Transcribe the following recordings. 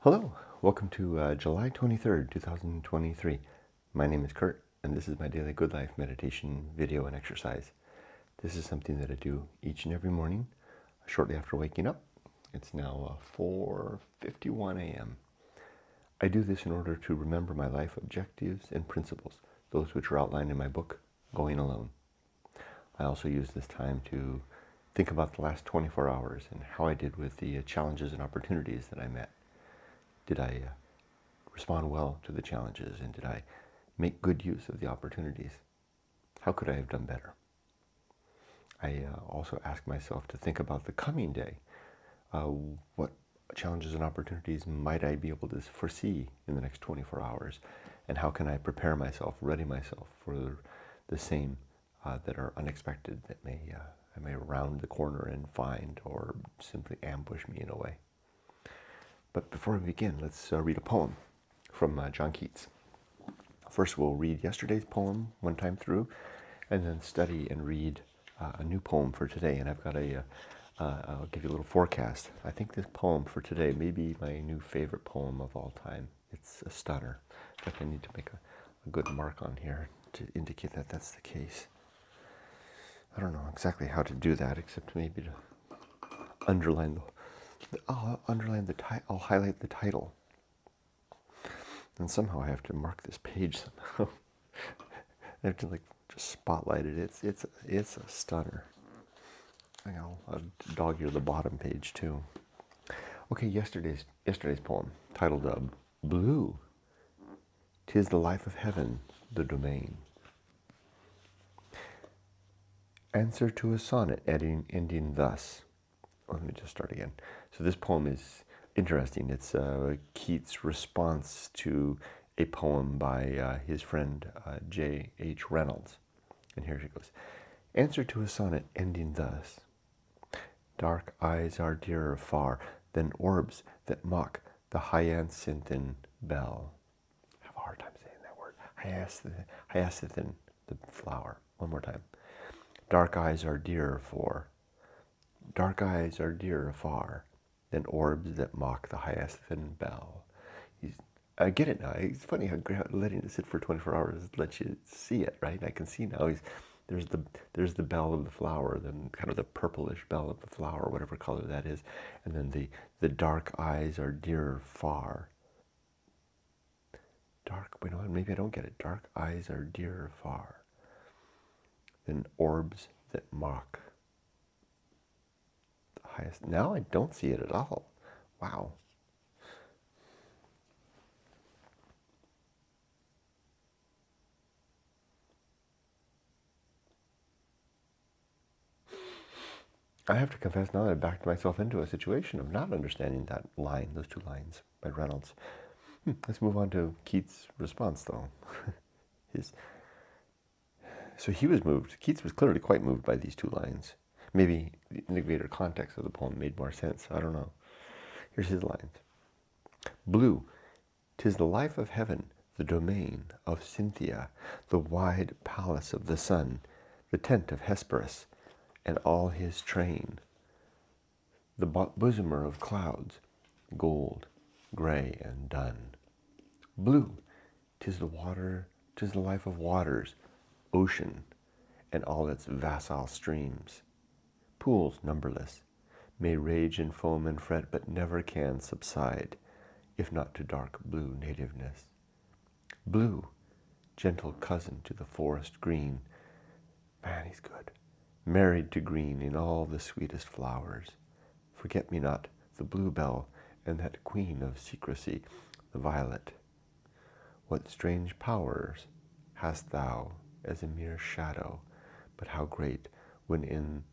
Hello, welcome to July 23rd, 2023. My name is Kurt, and this is my daily good life meditation video and exercise. This is something that I do each and every morning, shortly after waking up. It's now 4:51 a.m. I do this in order to remember my life objectives and principles, those which are outlined in my book, Going Alone. I also use this time to think about the last 24 hours and how I did with the challenges and opportunities that I met. Did I respond well to the challenges, and did I make good use of the opportunities? How could I have done better? I also ask myself to think about the coming day. What challenges and opportunities might I be able to foresee in the next 24 hours? And how can I prepare myself, ready myself for the same that are unexpected, that I may round the corner and find, or simply ambush me in a way? But before we begin, let's read a poem from John Keats. First, we'll read yesterday's poem one time through, and then study and read a new poem for today. And I've got I'll give you a little forecast. I think this poem for today may be my new favorite poem of all time. It's a stunner. In fact, I need to make a good mark on here to indicate that that's the case. I don't know exactly how to do that, except maybe to underline I'll highlight the title. And somehow I have to mark this page somehow. I have to just spotlight it. It's a stunner. I'll dog ear the bottom page too. Okay, yesterday's poem, titled Blue. 'Tis the life of heaven, the domain. Answer to a sonnet ending thus. Let me just start again. So this poem is interesting. It's Keats' response to a poem by his friend J.H. Reynolds. And here she goes. Answer to a sonnet ending thus. Dark eyes are dearer far than orbs that mock the hyacinthine bell. I have a hard time saying that word. Hyacinthine, the flower. One more time. Dark eyes are dearer far than orbs that mock the hyacinthine bell. I get it now. It's funny how letting it sit for 24 hours lets you see it, right? I can see now. There's the bell of the flower, then kind of the purplish bell of the flower, whatever color that is, and then the dark eyes are dearer far. Maybe I don't get it. Dark eyes are dearer far than orbs that mock the highest. Now I don't see it at all. Wow. I have to confess now that I backed myself into a situation of not understanding that line, those two lines by Reynolds. Let's move on to Keats' response, though. So he was moved. Keats was clearly quite moved by these two lines. Maybe the greater context of the poem made more sense. I don't know. Here's his lines. Blue, 'tis the life of heaven, the domain of Cynthia, the wide palace of the sun, the tent of Hesperus, and all his train, the bosomer of clouds, gold, gray, and dun. Blue, 'tis the life of waters, ocean, and all its vassal streams. Pools numberless may rage and foam and fret, but never can subside, if not to dark blue nativeness. Blue, gentle cousin to the forest green. Man, he's good. Married to green in all the sweetest flowers. Forget-me-not, the bluebell, and that queen of secrecy, the violet. What strange powers hast thou as a mere shadow, but how great when in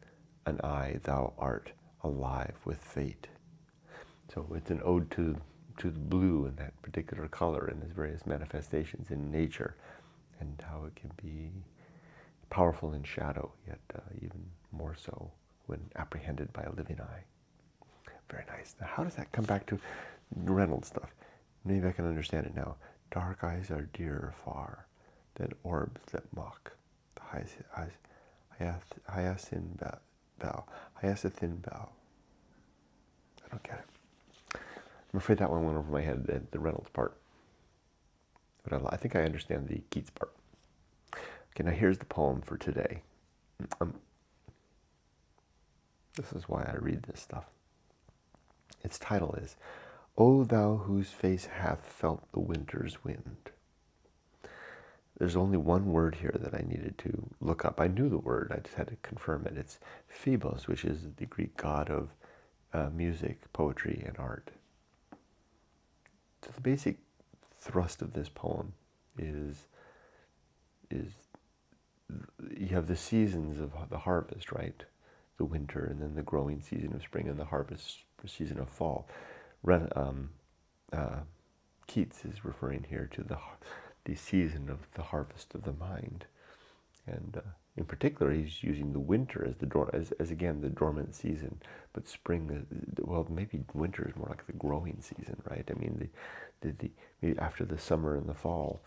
an eye thou art alive with fate. So it's an ode to the blue and that particular color and its various manifestations in nature, and how it can be powerful in shadow, yet even more so when apprehended by a living eye. Very nice. Now, how does that come back to Reynolds stuff? Maybe I can understand it now. Dark eyes are dearer far than orbs that mock the hyacinthine bell. I don't get it. I'm afraid that one went over my head, the Reynolds part. But I think I understand the Keats part. Okay, now here's the poem for today. This is why I read this stuff. Its title is, O thou whose face hath felt the winter's wind. There's only one word here that I needed to look up. I knew the word, I just had to confirm it. It's Phobos, which is the Greek god of music, poetry, and art. So the basic thrust of this poem is you have the seasons of the harvest, right? The winter, and then the growing season of spring, and the harvest season of fall. Keats is referring here to the season of the harvest of the mind, and in particular, he's using the winter as again the dormant season, but spring, well, maybe winter is more like the growing season, right? I mean, maybe after the summer and the fall,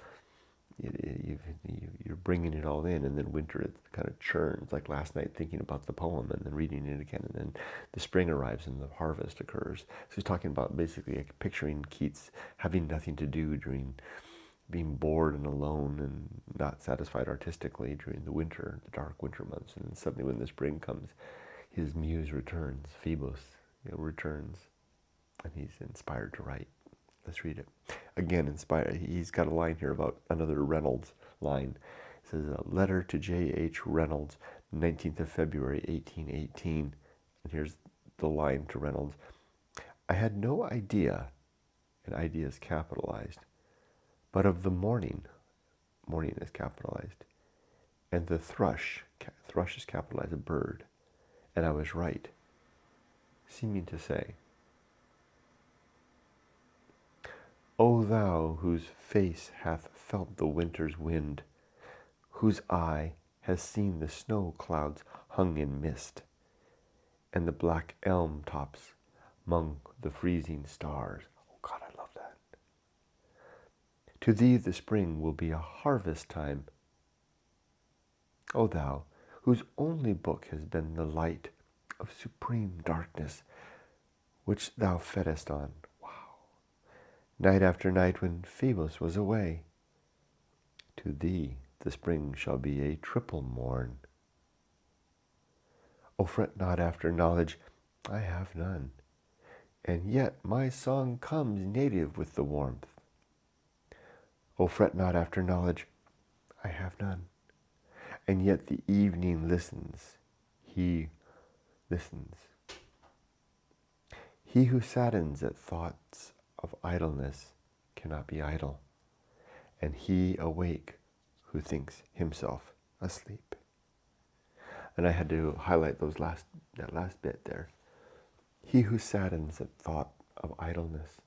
you're bringing it all in, and then winter it kind of churns, like last night thinking about the poem and then reading it again, and then the spring arrives and the harvest occurs. So he's talking about basically picturing Keats having nothing to do during being bored and alone and not satisfied artistically during the winter, the dark winter months, and then suddenly when the spring comes, his muse returns, Phobos, returns, and he's inspired to write. Let's read it. Again, inspired. He's got a line here about another Reynolds line. It says, a letter to J.H. Reynolds, 19th of February, 1818. And here's the line to Reynolds. I had no idea, and idea is capitalized, but of the morning is capitalized, and the thrush is capitalized, a bird, and I was right, seeming to say, O thou whose face hath felt the winter's wind, whose eye has seen the snow clouds hung in mist, and the black elm tops 'mong the freezing stars. Oh God, I love that. To thee the spring will be a harvest time. O thou whose only book has been the light of supreme darkness, which thou feddest on. Night after night when Phobos was away, to thee the spring shall be a triple morn. O fret not after knowledge, I have none, and yet my song comes native with the warmth. O fret not after knowledge, I have none, and yet the evening listens, he listens. He who saddens at thoughts of idleness cannot be idle, and he awake who thinks himself asleep. And I had to highlight that last bit there. He who saddens at thought of idleness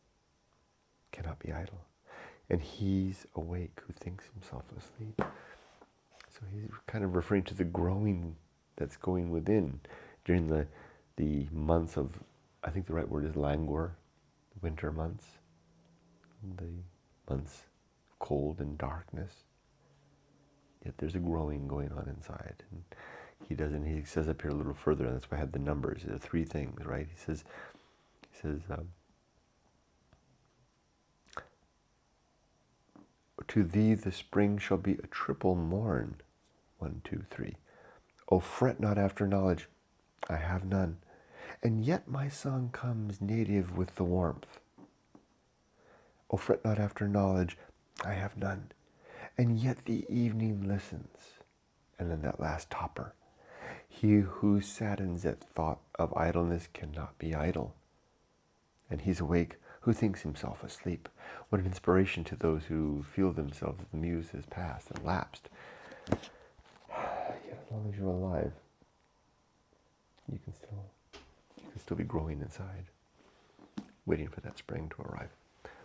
cannot be idle, and he's awake who thinks himself asleep. So he's kind of referring to the growing that's going within during the months of, I think the right word is languor, winter months, the months of cold and darkness. Yet there's a growing going on inside. And he says up here a little further, and that's why I had the numbers, the three things, right? He says, to thee the spring shall be a triple morn. 1, 2, 3. O fret not after knowledge, I have none, and yet my song comes native with the warmth. O fret not after knowledge, I have none, and yet the evening listens. And then that last topper. He who saddens at thought of idleness cannot be idle, and he's awake who thinks himself asleep. What an inspiration to those who feel themselves that the muse has passed and lapsed. Yet as long as you're alive, you can still be growing inside, waiting for that spring to arrive.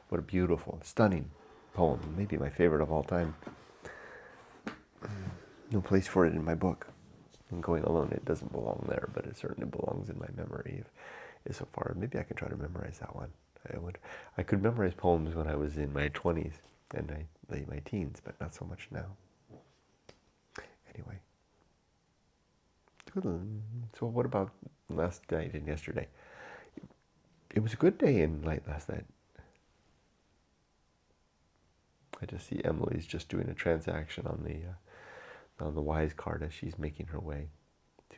What a beautiful, stunning poem. Maybe my favorite of all time. No place for it in my book. And Going Alone, it doesn't belong there, but it certainly belongs in my memory so far. Maybe I can try to memorize that one. I could memorize poems when I was in my 20s and my teens, but not so much now. Anyway. So what about last night and yesterday? It was a good day in light last night. I just see Emily's just doing a transaction on the Wise card as she's making her way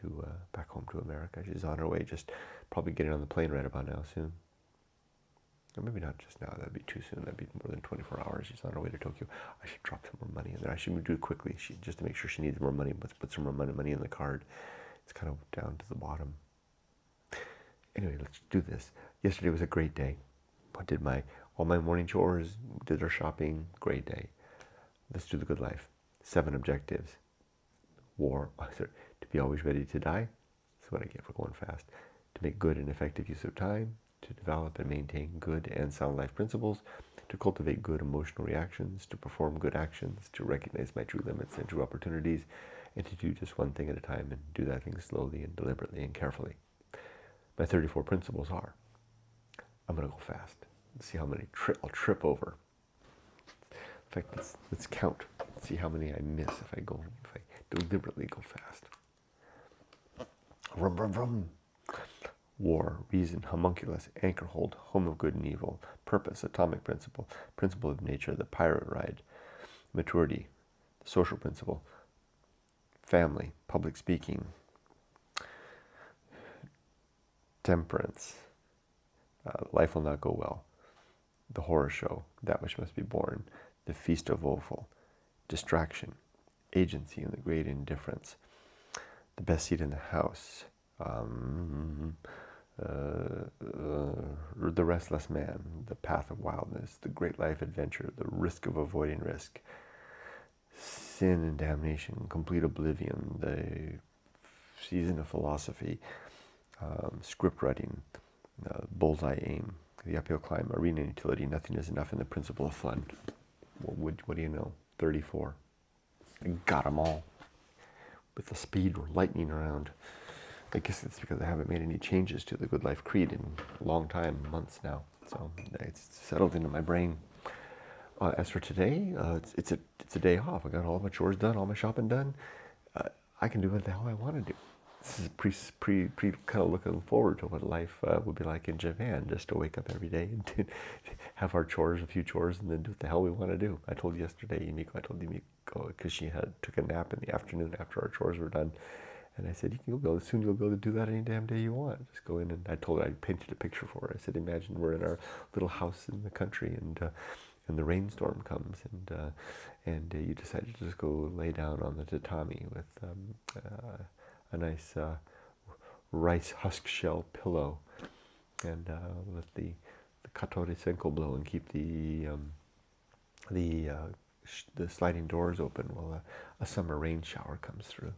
to back home to America. She's on her way, just probably getting on the plane right about now soon. Or maybe not just now, that'd be too soon. That'd be more than 24 hours. She's on her way to Tokyo. I should drop some more money in there. I should do it quickly, just to make sure she needs more money. Let's put some more money in the card. It's kind of down to the bottom. Anyway, let's do this. Yesterday was a great day. I did all my morning chores, did our shopping, great day. Let's do the good life. 7 objectives. To be always ready to die. That's what I get for going fast. To make good and effective use of time. To develop and maintain good and sound life principles. To cultivate good emotional reactions. To perform good actions. To recognize my true limits and true opportunities. And to do just one thing at a time, and do that thing slowly and deliberately and carefully. My 34 principles are: I'm going to go fast. Let's see how many I'll trip over. In fact, let's count. See how many I miss if I deliberately go fast. Rum, rum, rum. War, reason, homunculus, anchor hold, home of good and evil, purpose, atomic principle, principle of nature, the pirate ride, maturity, social principle, family, public speaking, temperance, life will not go well, the horror show, that which must be born, the feast of woeful, distraction, agency and the great indifference, the best seat in the house, the restless man, the path of wildness, the great life adventure, the risk of avoiding risk, sin and damnation, complete oblivion, the season of philosophy, script writing, bullseye aim, the uphill climb, arena utility, nothing is enough, and the principle of fun. What do you know? 34. I got them all. With the speed or lightning around. I guess it's because I haven't made any changes to the Good Life Creed in a long time, months now. So it's settled into my brain. As for today, it's a day off. I got all my chores done, all my shopping done. I can do what the hell I want to do. This is pre kind of looking forward to what life would be like in Japan, just to wake up every day and have our chores, a few chores, and then do what the hell we want to do. I told Yumiko, because she took a nap in the afternoon after our chores were done. And I said, soon you'll be able to do that any damn day you want. Just go in, and I told her, I painted a picture for her. I said, imagine we're in our little house in the country, and the rainstorm comes, and you decide to just go lay down on the tatami with a nice rice husk shell pillow, and let the katori senko blow, and keep the sliding doors open while a summer rain shower comes through.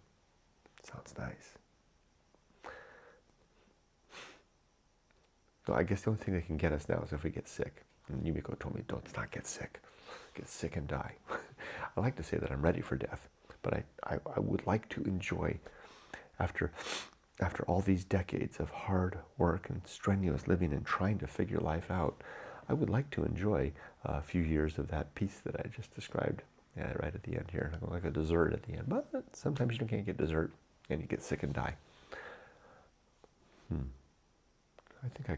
Sounds nice. So I guess the only thing that can get us now is if we get sick. And Yumiko told me, let's not get sick. Get sick and die. I like to say that I'm ready for death, but I would like to enjoy, after all these decades of hard work and strenuous living and trying to figure life out, I would like to enjoy a few years of that peace that I just described. Yeah, right at the end here, like a dessert at the end. But sometimes you can't get dessert, and you get sick and die. I think I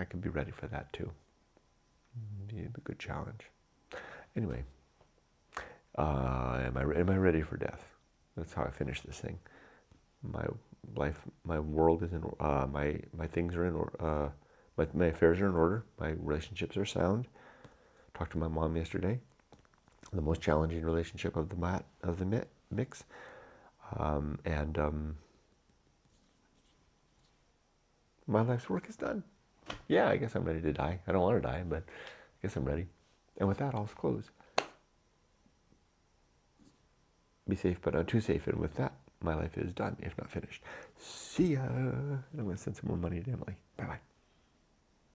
could be ready for that too. Be a good challenge. Anyway, am I ready for death? That's how I finish this thing. My life, my world is in. My things are in order. My affairs are in order. My relationships are sound. Talked to my mom yesterday. The most challenging relationship of the mix. My life's work is done. Yeah, I guess I'm ready to die. I don't want to die, but I guess I'm ready. And with that, I'll close. Be safe, but not too safe. And with that, my life is done, if not finished. See ya. I'm going to send some more money to Emily. Bye-bye.